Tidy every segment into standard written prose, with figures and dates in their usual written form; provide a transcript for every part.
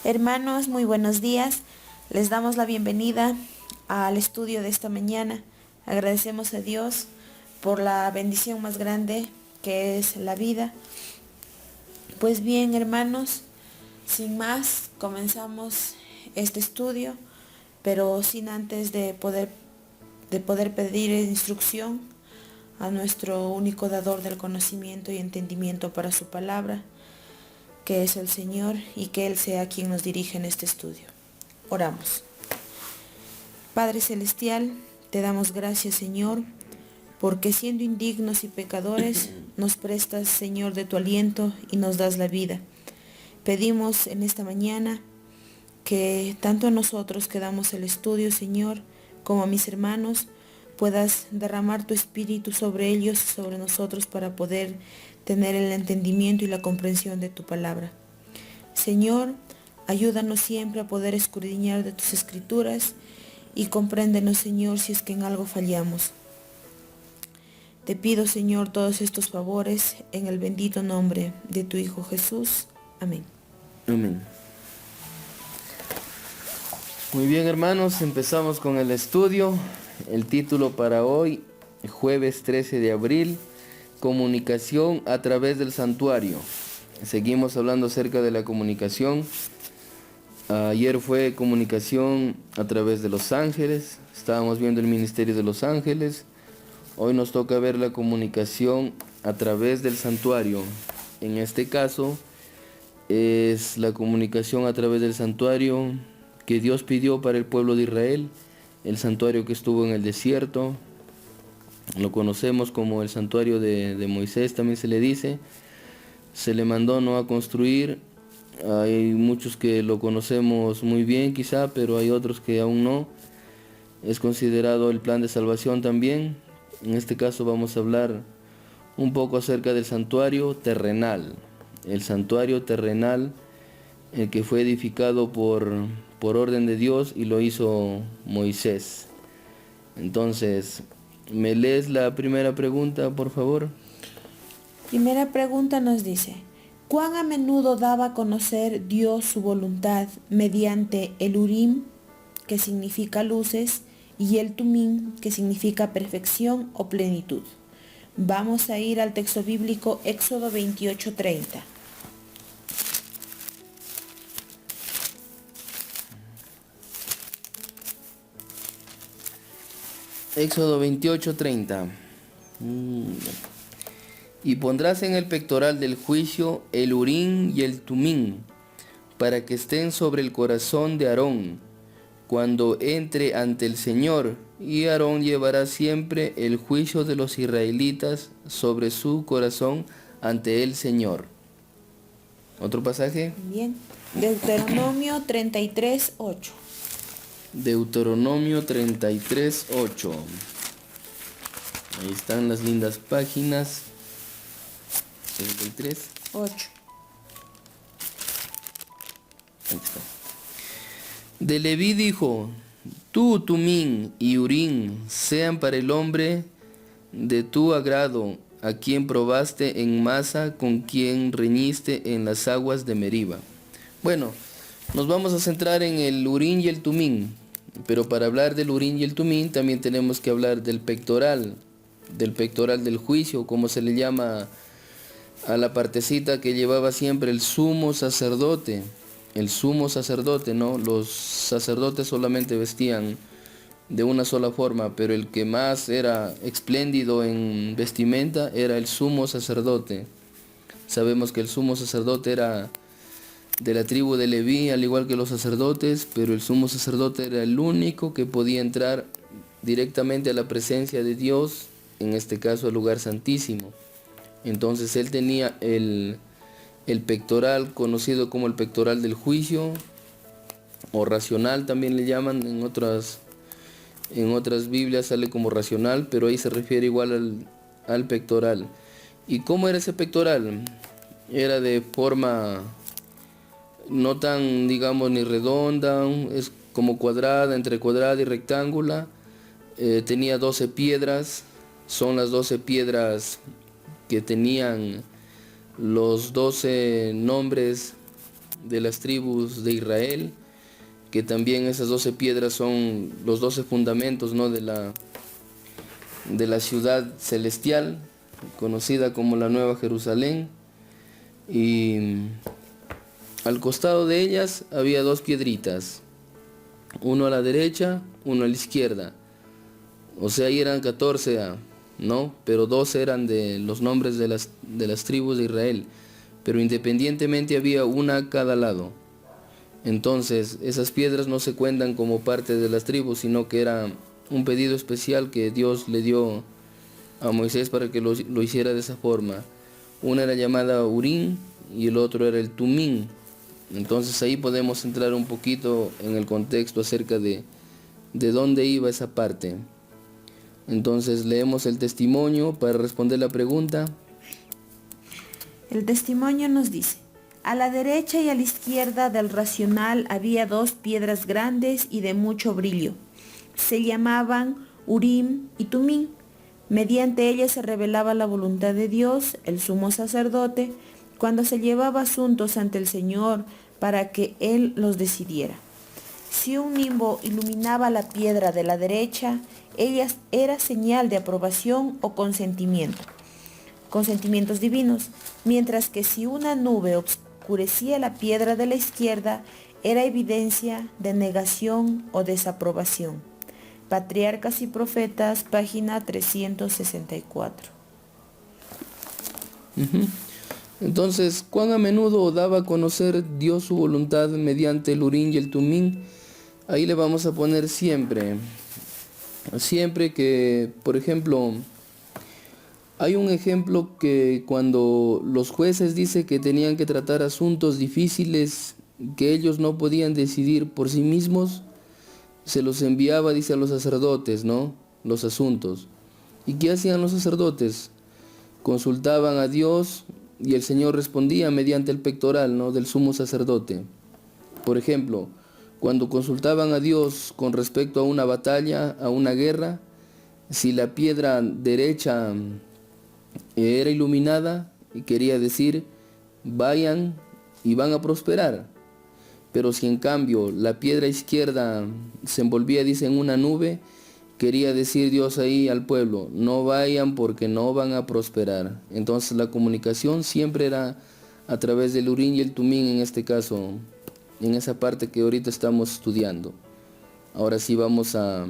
Hermanos, muy buenos días. Les damos la bienvenida al estudio de esta mañana. Agradecemos a Dios por la bendición más grande que es la vida. Pues bien, hermanos, sin más, comenzamos este estudio, pero sin antes de poder pedir instrucción a nuestro único dador del conocimiento y entendimiento para su palabra, que es el Señor, y que Él sea quien nos dirija en este estudio. Oramos. Padre Celestial, te damos gracias, Señor, porque siendo indignos y pecadores, nos prestas, Señor, de tu aliento y nos das la vida. Pedimos en esta mañana que tanto a nosotros que damos el estudio, Señor, como a mis hermanos, puedas derramar tu espíritu sobre ellos y sobre nosotros para poder tener el entendimiento y la comprensión de tu palabra. Señor, ayúdanos siempre a poder escudriñar de tus escrituras y compréndenos, Señor, si es que en algo fallamos. Te pido, Señor, todos estos favores en el bendito nombre de tu Hijo Jesús. Amén. Amén. Muy bien, hermanos, empezamos con el estudio. El título para hoy, jueves 13 de abril, comunicación a través del santuario. Seguimos hablando acerca de la comunicación. Ayer fue comunicación a través de los ángeles. Estábamos viendo el ministerio de los ángeles. Hoy nos toca ver la comunicación a través del santuario. En este caso es la comunicación a través del santuario que Dios pidió para el pueblo de Israel, el santuario que estuvo en el desierto. Lo conocemos como el santuario de Moisés, también se le dice. Se le mandó no a construir. Hay muchos que lo conocemos muy bien quizá, pero hay otros que aún no. Es considerado el plan de salvación también. En este caso vamos a hablar un poco acerca del santuario terrenal. El santuario terrenal, el que fue edificado por orden de Dios y lo hizo Moisés. Entonces, ¿me lees la primera pregunta, por favor? Primera pregunta nos dice: ¿cuán a menudo daba a conocer Dios su voluntad mediante el Urim, que significa luces, y el Tumim, que significa perfección o plenitud? Vamos a ir al texto bíblico Éxodo 28:30. Éxodo 28:30. Y pondrás en el pectoral del juicio el Urim y el Tumim, para que estén sobre el corazón de Aarón, cuando entre ante el Señor, y Aarón llevará siempre el juicio de los israelitas sobre su corazón ante el Señor. ¿Otro pasaje? Bien. Deuteronomio 33:8. Deuteronomio 33:8. Ahí están las lindas páginas. 33:8. Ahí está. De Leví dijo: tú, Tumim y Urim sean para el hombre de tu agrado, a quien probaste en Masa, con quien reñiste en las aguas de Meriba. Bueno, nos vamos a centrar en el Urim y el Tumim, pero para hablar del Urim y el Tumim también tenemos que hablar del pectoral del juicio, como se le llama a la partecita que llevaba siempre el sumo sacerdote. El sumo sacerdote, ¿no? Los sacerdotes solamente vestían de una sola forma, pero el que más era espléndido en vestimenta era el sumo sacerdote. Sabemos que el sumo sacerdote era de la tribu de Leví, al igual que los sacerdotes, pero el sumo sacerdote era el único que podía entrar directamente a la presencia de Dios, en este caso al lugar santísimo. Entonces él tenía el pectoral conocido como el pectoral del juicio, o racional también le llaman. En otras Biblias sale como racional, pero ahí se refiere igual al pectoral. ¿Y cómo era ese pectoral? Era de forma no tan, digamos, ni redonda, es como cuadrada, entre cuadrada y rectangular. Tenía 12 piedras, son las 12 piedras que tenían los 12 nombres de las tribus de Israel, que también esas 12 piedras son los 12 fundamentos, ¿no?, de la ciudad celestial, conocida como la Nueva Jerusalén. Y al costado de ellas había 2 piedritas, uno a la derecha, uno a la izquierda. O sea, ahí eran 14, ¿no? Pero 12 eran de los nombres de las tribus de Israel. Pero independientemente había una a cada lado. Entonces, esas piedras no se cuentan como parte de las tribus, sino que era un pedido especial que Dios le dio a Moisés para que lo hiciera de esa forma. Una era llamada Urim y el otro era el Tumim. Entonces ahí podemos entrar un poquito en el contexto acerca de dónde iba esa parte. Entonces leemos el testimonio para responder la pregunta. El testimonio nos dice: a la derecha y a la izquierda del racional había 2 piedras grandes y de mucho brillo. Se llamaban Urim y Tumim. Mediante ellas se revelaba la voluntad de Dios, el sumo sacerdote, cuando se llevaba asuntos ante el Señor para que Él los decidiera. Si un nimbo iluminaba la piedra de la derecha, ella era señal de aprobación o consentimientos divinos, mientras que si una nube oscurecía la piedra de la izquierda, era evidencia de negación o desaprobación. Patriarcas y Profetas, página 364. Entonces, ¿cuán a menudo daba a conocer Dios su voluntad mediante el Urim y el Tumim? Ahí le vamos a poner siempre. Siempre que, por ejemplo, hay un ejemplo que cuando los jueces dicen que tenían que tratar asuntos difíciles que ellos no podían decidir por sí mismos, se los enviaba, dice, a los sacerdotes, ¿no?, los asuntos. ¿Y qué hacían los sacerdotes? Consultaban a Dios y el Señor respondía mediante el pectoral, ¿no?, del sumo sacerdote. Por ejemplo, cuando consultaban a Dios con respecto a una batalla, a una guerra, si la piedra derecha era iluminada, quería decir, vayan y van a prosperar. Pero si en cambio la piedra izquierda se envolvía, dice, en una nube, quería decir Dios ahí al pueblo, no vayan porque no van a prosperar. Entonces la comunicación siempre era a través del Urim y el Tumim, en este caso, en esa parte que ahorita estamos estudiando. Ahora sí vamos a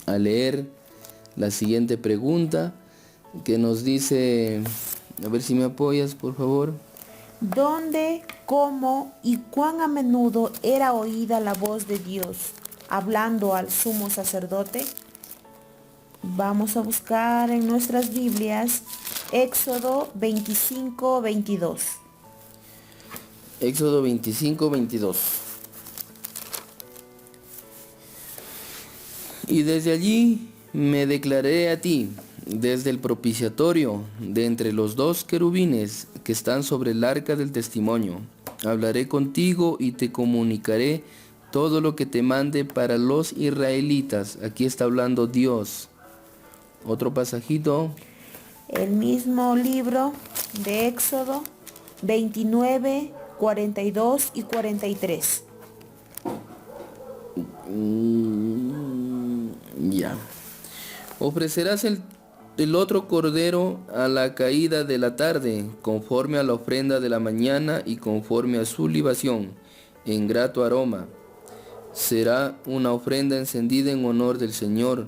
leer la siguiente pregunta que nos dice, a ver si me apoyas, por favor. ¿Dónde, cómo y cuán a menudo era oída la voz de Dios hablando al sumo sacerdote? Vamos a buscar en nuestras Biblias Éxodo 25, 22. Éxodo 25, 22. Y desde allí me declaré a ti, desde el propiciatorio, de entre los 2 querubines que están sobre el arca del testimonio. Hablaré contigo y te comunicaré todo lo que te mande para los israelitas. Aquí está hablando Dios. Otro pasajito. El mismo libro de Éxodo 29, 42 y 43. Ya. Ofrecerás el otro cordero a la caída de la tarde, conforme a la ofrenda de la mañana y conforme a su libación, en grato aroma. Será una ofrenda encendida en honor del Señor.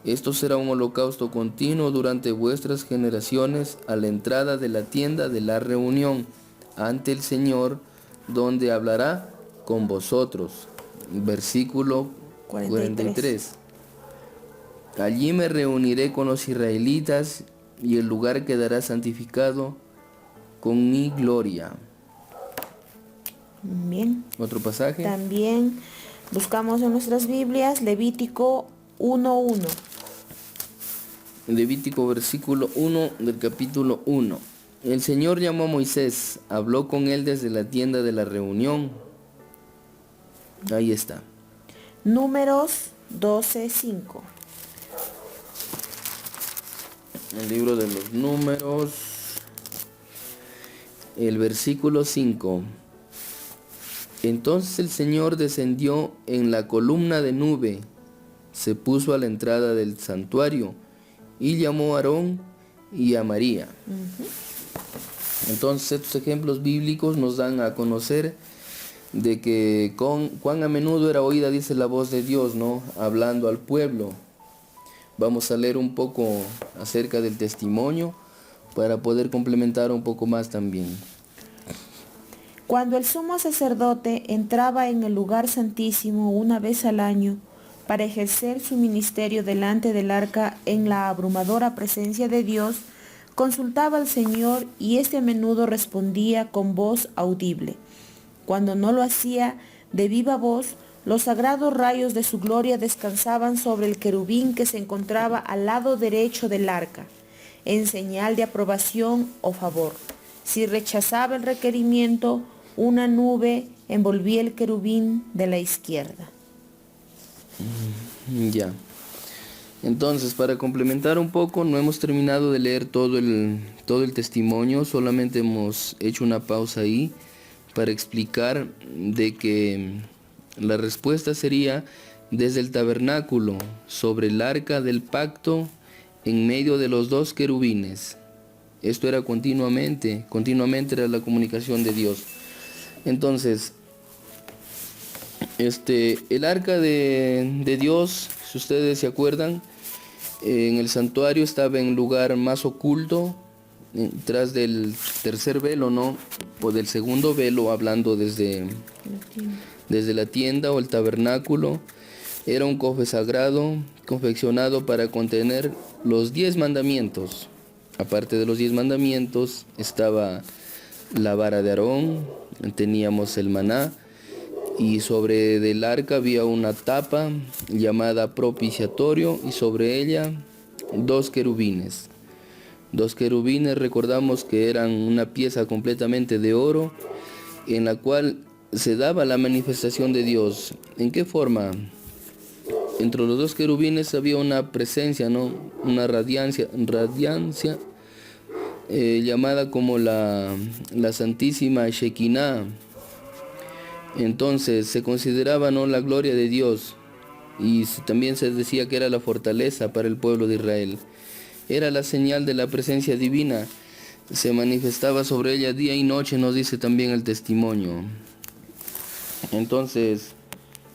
Esto será un holocausto continuo durante vuestras generaciones a la entrada de la tienda de la reunión ante el Señor, donde hablará con vosotros. Versículo 43. Allí me reuniré con los israelitas y el lugar quedará santificado con mi gloria. Bien. Otro pasaje. También buscamos en nuestras Biblias Levítico 1:1. Levítico versículo 1 del capítulo 1. El Señor llamó a Moisés, habló con él desde la tienda de la reunión. Ahí está. Números 12:5. El libro de los Números, el versículo 5. Entonces el Señor descendió en la columna de nube, se puso a la entrada del santuario y llamó a Aarón y a María. Entonces estos ejemplos bíblicos nos dan a conocer de que cuán a menudo era oída, dice, la voz de Dios, ¿no? Hablando al pueblo. Vamos a leer un poco acerca del testimonio para poder complementar un poco más también. Cuando el sumo sacerdote entraba en el lugar santísimo una vez al año para ejercer su ministerio delante del arca en la abrumadora presencia de Dios, consultaba al Señor y éste a menudo respondía con voz audible. Cuando no lo hacía de viva voz, los sagrados rayos de su gloria descansaban sobre el querubín que se encontraba al lado derecho del arca, en señal de aprobación o favor. Si rechazaba el requerimiento, una nube envolvía el querubín de la izquierda. Ya. Entonces, para complementar un poco, no hemos terminado de leer todo el testimonio, solamente hemos hecho una pausa ahí para explicar de que la respuesta sería desde el tabernáculo, sobre el arca del pacto, en medio de los dos querubines. Esto era continuamente era la comunicación de Dios. Entonces, el arca de Dios, si ustedes se acuerdan, en el santuario estaba en lugar más oculto, tras del tercer velo, ¿no? O del segundo velo, hablando desde la tienda o el tabernáculo. Era un cofre sagrado confeccionado para contener los 10 mandamientos. Aparte de los 10 mandamientos estaba la vara de Aarón, teníamos el maná, y sobre del arca había una tapa llamada propiciatorio, y sobre ella 2 querubines. 2 querubines, recordamos que eran una pieza completamente de oro, en la cual se daba la manifestación de Dios. ¿En qué forma? Entre los 2 querubines había una presencia, ¿no? Una radiancia llamada como la Santísima Shekinah. Entonces se consideraba, ¿no?, la gloria de Dios, y también se decía que era la fortaleza para el pueblo de Israel. Era la señal de la presencia divina, se manifestaba sobre ella día y noche, nos dice también el testimonio. Entonces,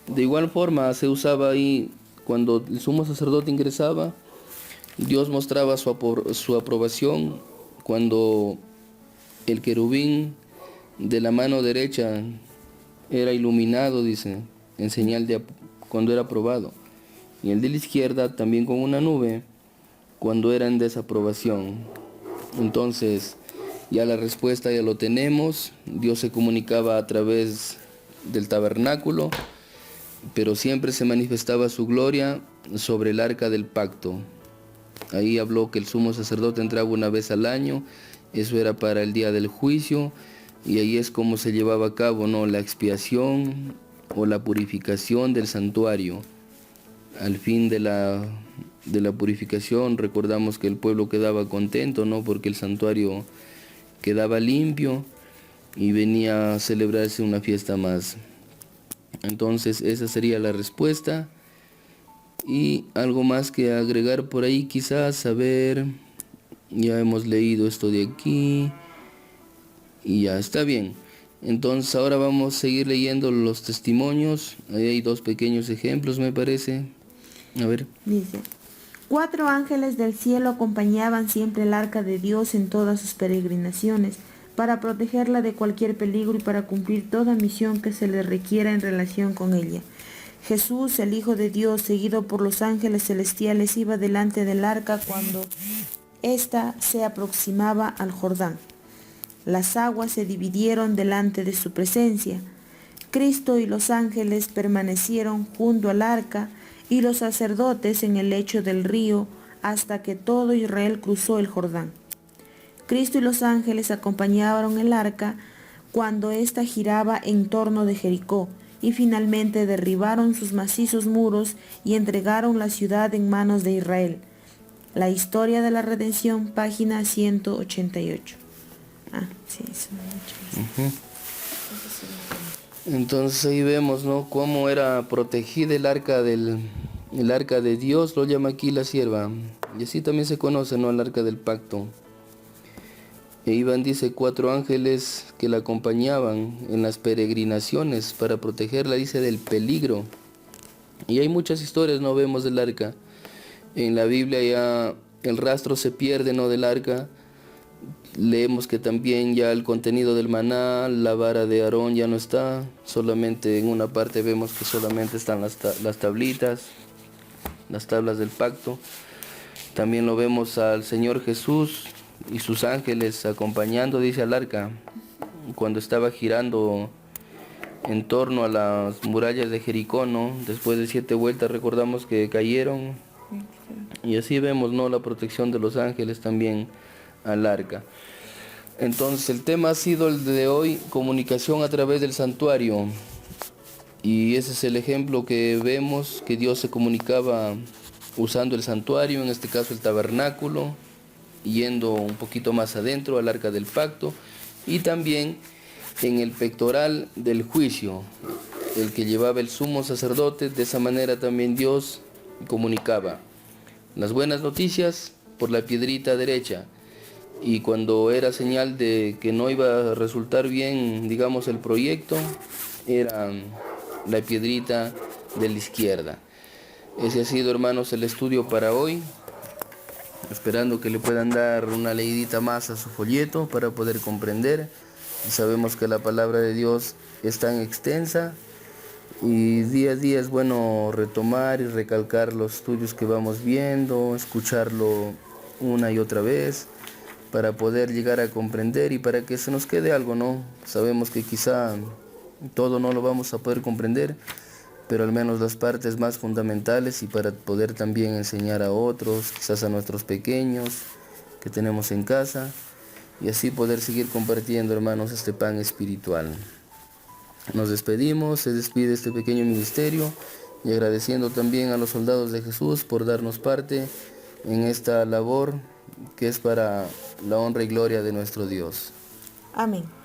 de igual forma se usaba ahí, cuando el sumo sacerdote ingresaba, Dios mostraba su aprobación cuando el querubín de la mano derecha era iluminado, dice, en señal de cuando era aprobado, y el de la izquierda también con una nube cuando era en desaprobación. Entonces, ya la respuesta ya lo tenemos. Dios se comunicaba a través del tabernáculo, pero siempre se manifestaba su gloria sobre el arca del pacto. Ahí habló que el sumo sacerdote entraba una vez al año, eso era para el día del juicio, y ahí es como se llevaba a cabo, ¿no?, la expiación o la purificación del santuario. Al fin de la purificación, recordamos que el pueblo quedaba contento, ¿no?, porque el santuario quedaba limpio y venía a celebrarse una fiesta más. Entonces esa sería la respuesta. Y algo más que agregar por ahí, quizás, a ver, ya hemos leído esto de aquí y ya está bien. Entonces ahora vamos a seguir leyendo los testimonios. Ahí hay 2 pequeños ejemplos, me parece. A ver. Dice: 4 ángeles del cielo acompañaban siempre el arca de Dios en todas sus peregrinaciones, para protegerla de cualquier peligro y para cumplir toda misión que se le requiera en relación con ella. Jesús, el Hijo de Dios, seguido por los ángeles celestiales, iba delante del arca cuando ésta se aproximaba al Jordán. Las aguas se dividieron delante de su presencia. Cristo y los ángeles permanecieron junto al arca y los sacerdotes en el lecho del río hasta que todo Israel cruzó el Jordán. Cristo y los ángeles acompañaron el arca cuando ésta giraba en torno de Jericó, y finalmente derribaron sus macizos muros y entregaron la ciudad en manos de Israel. La historia de la redención, página 188. Sí, eso. Entonces ahí vemos, ¿no?, cómo era protegida el arca de Dios, lo llama aquí la sierva. Y así también se conoce, ¿no?, el arca del pacto. E iban, dice, 4 ángeles que la acompañaban en las peregrinaciones para protegerla, dice, del peligro. Y hay muchas historias, no vemos del arca. En la Biblia ya el rastro se pierde, ¿no?, del arca. Leemos que también ya el contenido del maná, la vara de Aarón ya no está. Solamente en una parte vemos que solamente están las tablitas, las tablas del pacto. También lo vemos al Señor Jesús y sus ángeles acompañando, dice, al arca, cuando estaba girando en torno a las murallas de Jericó, ¿no? Después de 7 vueltas recordamos que cayeron. Y así vemos, ¿no?, la protección de los ángeles también al arca. Entonces el tema ha sido el de hoy, comunicación a través del santuario. Y ese es el ejemplo que vemos, que Dios se comunicaba usando el santuario, en este caso el tabernáculo, yendo un poquito más adentro al arca del pacto, y también en el pectoral del juicio, el que llevaba el sumo sacerdote. De esa manera también Dios comunicaba las buenas noticias por la piedrita derecha, y cuando era señal de que no iba a resultar bien, digamos, el proyecto, era la piedrita de la izquierda. Ese ha sido, hermanos, el estudio para hoy, esperando que le puedan dar una leidita más a su folleto para poder comprender. Y sabemos que la palabra de Dios es tan extensa, y día a día es bueno retomar y recalcar los estudios que vamos viendo, escucharlo una y otra vez, para poder llegar a comprender y para que se nos quede algo, ¿no? Sabemos que quizá todo no lo vamos a poder comprender, pero al menos las partes más fundamentales, y para poder también enseñar a otros, quizás a nuestros pequeños que tenemos en casa, y así poder seguir compartiendo, hermanos, este pan espiritual. Nos despedimos, se despide este pequeño ministerio, y agradeciendo también a los soldados de Jesús por darnos parte en esta labor que es para la honra y gloria de nuestro Dios. Amén.